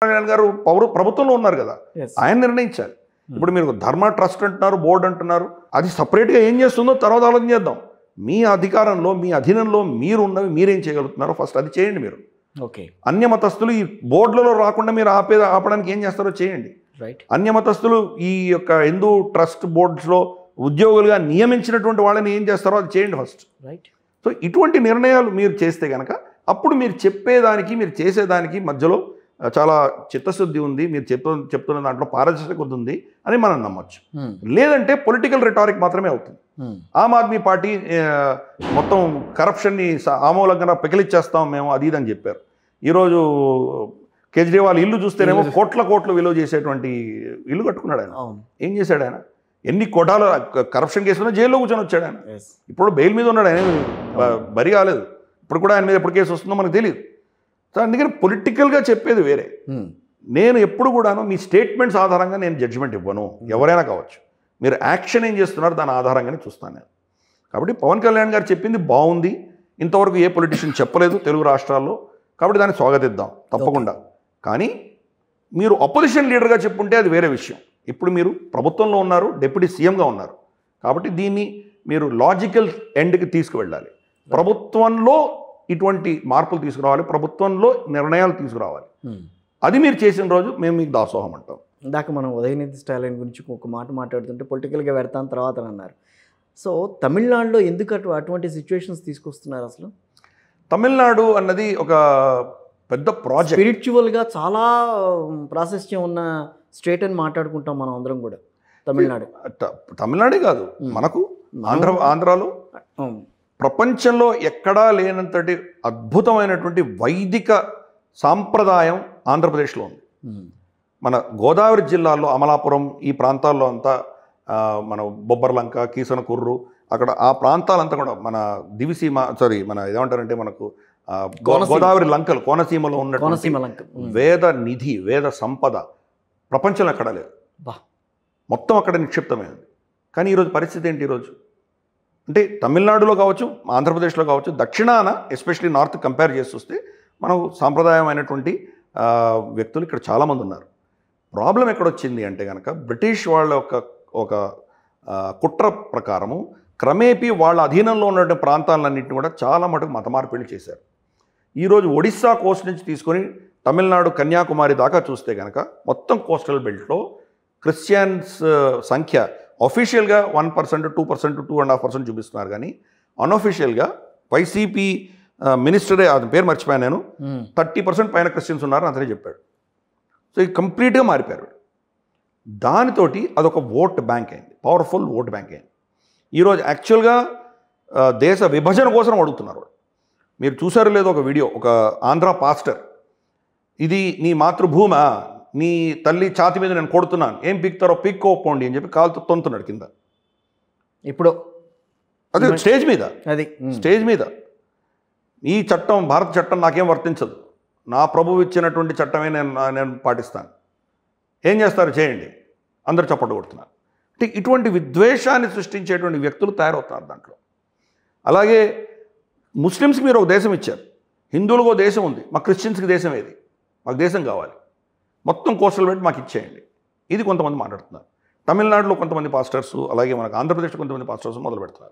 కళ్యాణ్ గారు ప్రభుత్వంలో ఉన్నారు కదా, Yes. ఆయన నిర్ణయించాలి. ఇప్పుడు మీరు ధర్మ ట్రస్ట్ అంటున్నారు, బోర్డు అంటున్నారు, అది సపరేట్గా ఏం చేస్తుందో తర్వాత ఆలోచన చేద్దాం. మీ అధికారంలో మీ అధీనంలో మీరు ఉన్నవి మీరేం చేయగలుగుతున్నారో ఫస్ట్ అది చేయండి. మీరు ఓకే, అన్య మతస్థులు ఈ బోర్డులలో రాకుండా మీరు ఆపడానికి ఏం చేస్తారో చేయండి. రైట్. అన్య మతస్థులు ఈ యొక్క హిందూ ట్రస్ట్ బోర్డ్స్లో ఉద్యోగులుగా నియమించినటువంటి వాళ్ళని ఏం చేస్తారో అది చేయండి ఫస్ట్. రైట్. సో ఇటువంటి నిర్ణయాలు మీరు చేస్తే కనుక అప్పుడు మీరు చెప్పేదానికి మీరు చేసేదానికి మధ్యలో చాలా చిత్తశుద్ధి ఉంది, మీరు చెప్తున్న దాంట్లో పారదర్శకత ఉంది అని మనం నమ్మొచ్చు. లేదంటే పొలిటికల్ రిటారిక్ మాత్రమే అవుతుంది. ఆమ్ ఆద్మీ పార్టీ మొత్తం కరప్షన్ని ఆమూలంగా పెకిలిచ్చేస్తాం మేము అది ఇది అని చెప్పారు. ఈరోజు కేజ్రీవాల్ ఇల్లు చూస్తేనేమో కోట్ల విలువ చేసేటువంటి ఇల్లు కట్టుకున్నాడు ఆయన. ఏం చేశాడు ఆయన? ఎన్ని కోటాల కరప్షన్ కేసులో జైల్లో కూర్చొని వచ్చాడు ఆయన. ఇప్పుడు బెయిల్ మీద ఉన్నాడు ఆయన, బరి కాలేదు. ఇప్పుడు కూడా ఆయన మీద ఎప్పుడు కేసు వస్తుందో మనకు తెలియదు. సో అందుకని పొలిటికల్గా చెప్పేది వేరే. నేను ఎప్పుడు కూడాను మీ స్టేట్మెంట్స్ ఆధారంగా నేను జడ్జిమెంట్ ఇవ్వను, ఎవరైనా కావచ్చు. మీరు యాక్షన్ ఏం చేస్తున్నారు దాని ఆధారంగానే చూస్తాను నేను. కాబట్టి పవన్ కళ్యాణ్ గారు చెప్పింది బాగుంది, ఇంతవరకు ఏ పొలిటీషియన్ చెప్పలేదు తెలుగు రాష్ట్రాల్లో, కాబట్టి దాన్ని స్వాగతిద్దాం తప్పకుండా. కానీ మీరు అపోజిషన్ లీడర్గా చెప్పుంటే అది వేరే విషయం. ఇప్పుడు మీరు ప్రభుత్వంలో ఉన్నారు, డిప్యూటీ సీఎంగా ఉన్నారు, కాబట్టి దీన్ని మీరు లాజికల్ ఎండ్కి తీసుకువెళ్ళాలి. ప్రభుత్వంలో ఇటువంటి మార్పులు తీసుకురావాలి, ప్రభుత్వంలో నిర్ణయాలు తీసుకురావాలి. అది మీరు చేసిన రోజు మేము మీకు దాసోహం అంటాం. ఇందాక మనం ఉదయనిధి స్టాలిన్ గురించి ఒక మాట మాట్లాడుతుంటే పొలిటికల్గా పెడతాను తర్వాత అన్నారు. సో తమిళనాడులో ఎందుకు అటువంటి సిచ్యువేషన్స్ తీసుకొస్తున్నారు అసలు? తమిళనాడు అన్నది ఒక పెద్ద ప్రాజెక్ట్, స్పిరిచువల్గా చాలా ప్రాశస్త్యం ఉన్న స్టేట్ అని మాట్లాడుకుంటాం మనం అందరం కూడా. తమిళనాడే కాదు, మనకు ఆంధ్రాలో ప్రపంచంలో ఎక్కడా లేనంతటి అద్భుతమైనటువంటి వైదిక సాంప్రదాయం ఆంధ్రప్రదేశ్లో ఉంది. మన గోదావరి జిల్లాలో అమలాపురం ఈ ప్రాంతాల్లో అంతా మన బొబ్బర్లంక, కీసనకుర్రు, అక్కడ ఆ ప్రాంతాలంతా కూడా మన దివిసీమ మన ఏమంటారంటే మనకు గోదావరి లంకలు కోనసీమలో ఉన్న వేద నిధి, వేద సంపద ప్రపంచంలో ఎక్కడా లేదు, మొత్తం అక్కడ నిక్షిప్తమైంది. కానీ ఈరోజు పరిస్థితి ఏంటి? ఈరోజు అంటే తమిళనాడులో కావచ్చు, ఆంధ్రప్రదేశ్లో కావచ్చు, దక్షిణాన ఎస్పెషలీ నార్త్ కంపేర్ చేసి చూస్తే మనకు సాంప్రదాయమైనటువంటి వ్యక్తులు ఇక్కడ చాలామంది ఉన్నారు. ప్రాబ్లం ఎక్కడొచ్చింది అంటే కనుక బ్రిటిష్ వాళ్ళ ఒక కుట్ర ప్రకారము క్రమేపీ వాళ్ళ అధీనంలో ఉన్నటువంటి ప్రాంతాలన్నింటినీ కూడా చాలా మటుకు మత మార్పిడి చేశారు. ఈరోజు ఒడిస్సా కోస్ట్ నుంచి తీసుకొని తమిళనాడు కన్యాకుమారి దాకా చూస్తే కనుక మొత్తం కోస్టల్ బెల్ట్లో క్రిస్టియన్స్ సంఖ్య అఫీషియల్గా 1%, 2%, 2.5% చూపిస్తున్నారు. కానీ అన్అఫీషియల్గా వైసీపీ మినిస్టరే, అది పేరు మర్చిపోయాను నేను, 30% పైన క్రిస్టియన్స్ ఉన్నారు అతనే చెప్పాడు. సో ఇది కంప్లీట్గా మారిపోయారు. దానితోటి అదొక ఓట్ బ్యాంక్ అయింది, పవర్ఫుల్ ఓట్ బ్యాంక్ అయింది. ఈరోజు యాక్చువల్గా దేశ విభజన కోసం అడుగుతున్నారు. మీరు చూసారో లేదో ఒక వీడియో, ఒక ఆంధ్ర పాస్టర్, ఇది నీ మాతృభూమి, నీ తల్లి ఛాతి మీద నేను కొడుతున్నాను, ఏం పీక్తారో పీక్కోపోండి అని చెప్పి కాలుతో తొంతున్నాడు కింద. ఇప్పుడు అదే స్టేజ్ మీద ఈ చట్టం, భారత చట్టం నాకేం వర్తించదు, నా ప్రభువు ఇచ్చినటువంటి చట్టమే నేను పాటిస్తాను, ఏం చేస్తారు చేయండి, అందరు చప్పట్లు కొడుతున్నారు. అంటే ఇటువంటి విద్వేషాన్ని సృష్టించేటువంటి వ్యక్తులు తయారవుతున్నారు దాంట్లో. అలాగే ముస్లిమ్స్కి మీరు ఒక దేశం ఇచ్చారు, హిందువులకు ఒక దేశం ఉంది, మా క్రిస్టియన్స్కి దేశం ఏది? మాకు దేశం కావాలి, మొత్తం కోస్టల్ బెల్ట్ మాకు ఇచ్చేయండి, ఇది కొంతమంది మాట్లాడుతున్నారు. తమిళనాడులో కొంతమంది పాస్టర్స్, అలాగే మనకు ఆంధ్రప్రదేశ్లో కొంతమంది పాస్టర్స్ మొదలు పెడుతున్నారు.